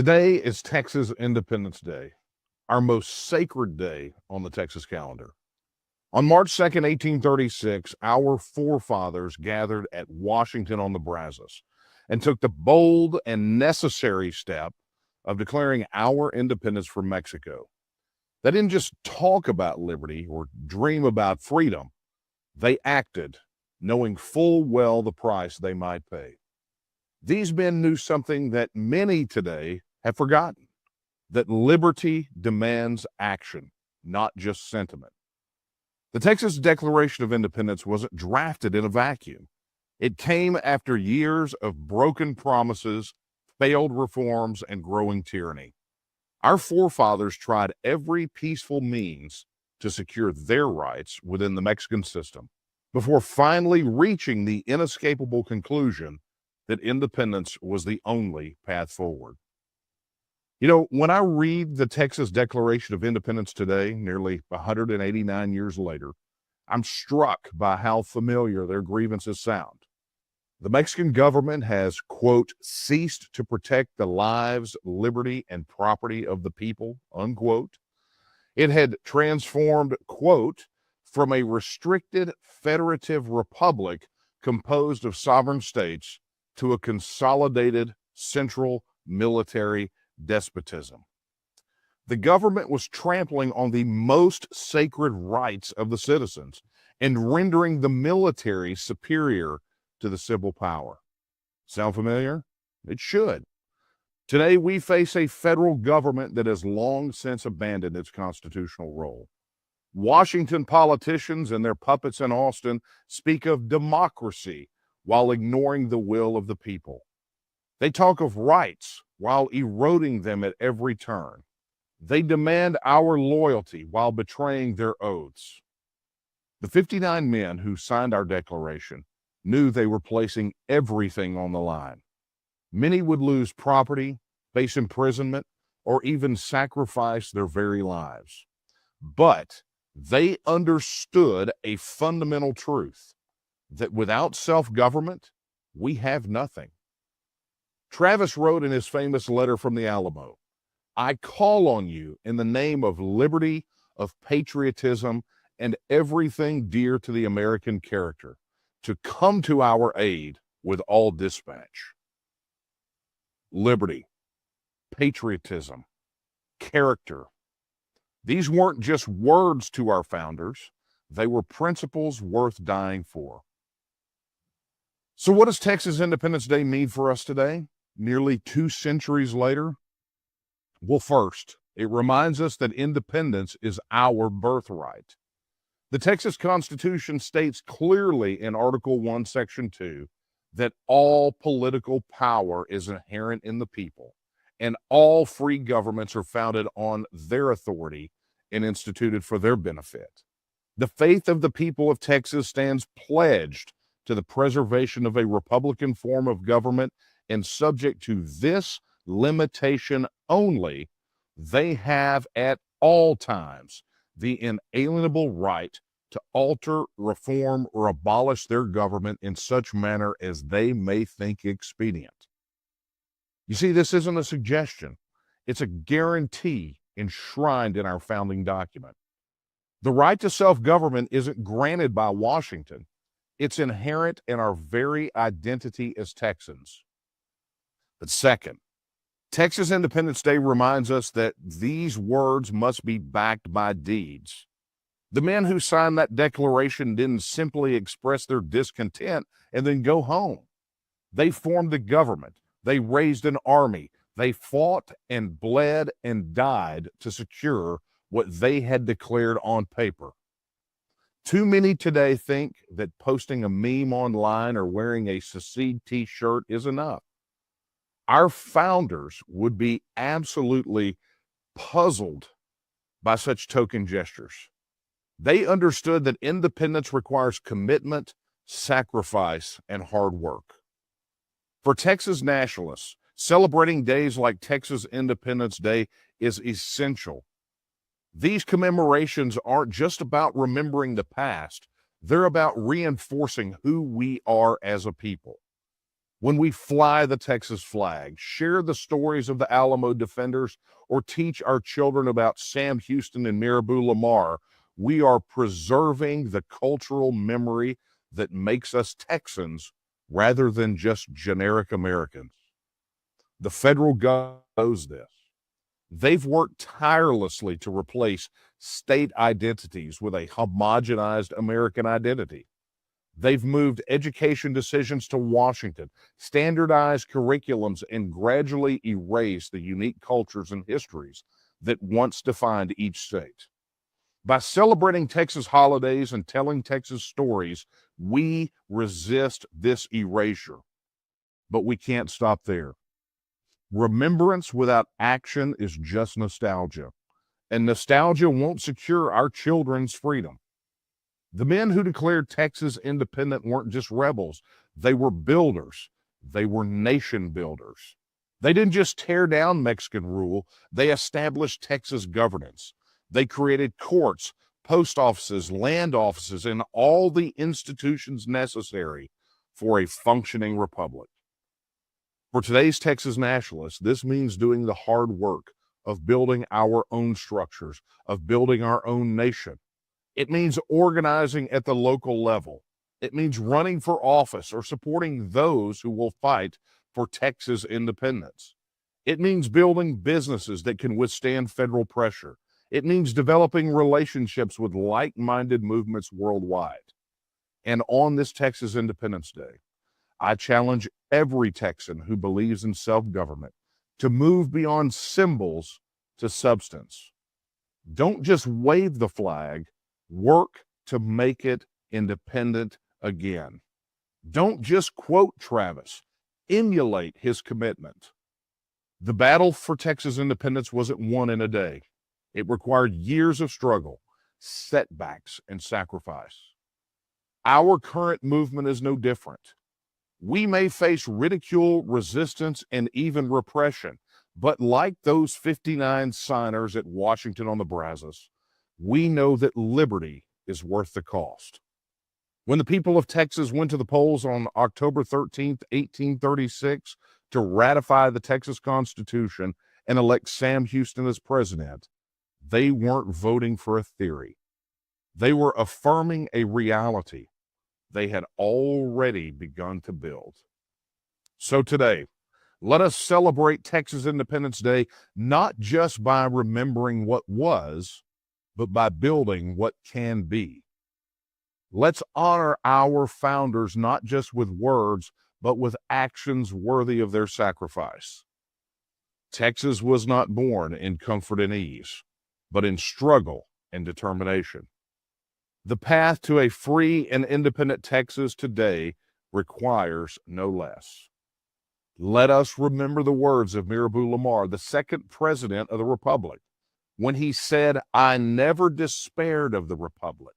Today is Texas Independence Day, our most sacred day on the Texas calendar. On March 2nd, 1836, our forefathers gathered at Washington-on-the-Brazos and took the bold and necessary step of declaring our independence from Mexico. They didn't just talk about liberty or dream about freedom. They acted, knowing full well the price they might pay. These men knew something that many today have forgotten, that liberty demands action, not just sentiment. The Texas Declaration of Independence wasn't drafted in a vacuum. It came after years of broken promises, failed reforms, and growing tyranny. Our forefathers tried every peaceful means to secure their rights within the Mexican system before finally reaching the inescapable conclusion that independence was the only path forward. You know, when I read the Texas Declaration of Independence today, nearly 189 years later, I'm struck by how familiar their grievances sound. The Mexican government has, quote, ceased to protect the lives, liberty, and property of the people, unquote. It had transformed, quote, from a restricted federative republic composed of sovereign states to a consolidated central military despotism. The government was trampling on the most sacred rights of the citizens and rendering the military superior to the civil power. Sound familiar? It should. Today, we face a federal government that has long since abandoned its constitutional role. Washington politicians and their puppets in Austin speak of democracy while ignoring the will of the people. They talk of rights while eroding them at every turn. They demand our loyalty while betraying their oaths. The 59 men who signed our declaration knew they were placing everything on the line. Many would lose property, face imprisonment, or even sacrifice their very lives. But they understood a fundamental truth, that without self-government, we have nothing. Travis wrote in his famous letter from the Alamo, "I call on you in the name of liberty, of patriotism, and everything dear to the American character, to come to our aid with all dispatch." Liberty, patriotism, character. These weren't just words to our founders. They were principles worth dying for. So what does Texas Independence Day mean for us today, nearly 2 centuries later? Well, first, it reminds us that independence is our birthright. The Texas Constitution states clearly in Article 1, Section 2, that all political power is inherent in the people, and all free governments are founded on their authority and instituted for their benefit. The faith of the people of Texas stands pledged to the preservation of a republican form of government, and subject to this limitation only: they have at all times the inalienable right to alter, reform, or abolish their government in such manner as they may think expedient. You see, this isn't a suggestion. It's a guarantee enshrined in our founding document. The right to self-government isn't granted by Washington. It's inherent in our very identity as Texans. But second, Texas Independence Day reminds us that these words must be backed by deeds. The men who signed that declaration didn't simply express their discontent and then go home. They formed a government. They raised an army. They fought and bled and died to secure what they had declared on paper. Too many today think that posting a meme online or wearing a Secede t-shirt is enough. Our founders would be absolutely puzzled by such token gestures. They understood that independence requires commitment, sacrifice, and hard work. For Texas nationalists, celebrating days like Texas Independence Day is essential. These commemorations aren't just about remembering the past. They're about reinforcing who we are as a people. When we fly the Texas flag, share the stories of the Alamo defenders, or teach our children about Sam Houston and Mirabeau Lamar, we are preserving the cultural memory that makes us Texans rather than just generic Americans. The federal government knows this. They've worked tirelessly to replace state identities with a homogenized American identity. They've moved education decisions to Washington, standardized curriculums, and gradually erased the unique cultures and histories that once defined each state. By celebrating Texas holidays and telling Texas stories, we resist this erasure. But we can't stop there. Remembrance without action is just nostalgia, and nostalgia won't secure our children's freedom. The men who declared Texas independent weren't just rebels. They were builders. They were nation builders. They didn't just tear down Mexican rule. They established Texas governance. They created courts, post offices, land offices, and all the institutions necessary for a functioning republic. For today's Texas nationalists, this means doing the hard work of building our own structures, of building our own nation. It means organizing at the local level. It means running for office or supporting those who will fight for Texas independence. It means building businesses that can withstand federal pressure. It means developing relationships with like-minded movements worldwide. And on this Texas Independence Day, I challenge every Texan who believes in self-government to move beyond symbols to substance. Don't just wave the flag. Work to make it independent again. Don't just quote Travis. Emulate his commitment. The battle for Texas independence wasn't won in a day. It required years of struggle, setbacks, and sacrifice. Our current movement is no different. We may face ridicule, resistance, and even repression, but like those 59 signers at Washington-on-the-Brazos, we know that liberty is worth the cost. When the people of Texas went to the polls on October 13th, 1836, to ratify the Texas Constitution and elect Sam Houston as president, they weren't voting for a theory. They were affirming a reality they had already begun to build. So today, let us celebrate Texas Independence Day not just by remembering what was, but by building what can be. Let's honor our founders not just with words, but with actions worthy of their sacrifice. Texas was not born in comfort and ease, but in struggle and determination. The path to a free and independent Texas today requires no less. Let us remember the words of Mirabeau Lamar, the second president of the Republic, when he said, "I never despaired of the Republic,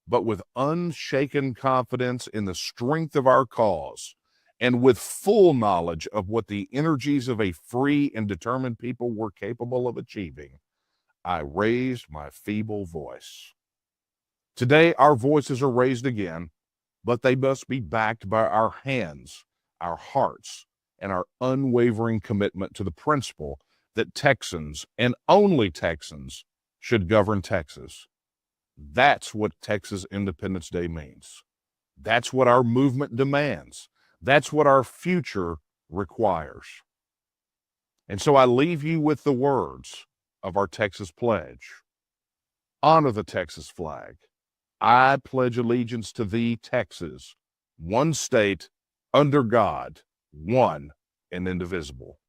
but with unshaken confidence in the strength of our cause, and with full knowledge of what the energies of a free and determined people were capable of achieving, I raised my feeble voice." Today, our voices are raised again, but they must be backed by our hands, our hearts, and our unwavering commitment to the principle that Texans, and only Texans, should govern Texas. That's what Texas Independence Day means. That's what our movement demands. That's what our future requires. And so I leave you with the words of our Texas pledge. Honor the Texas flag. I pledge allegiance to thee, Texas, one state, under God, one and indivisible.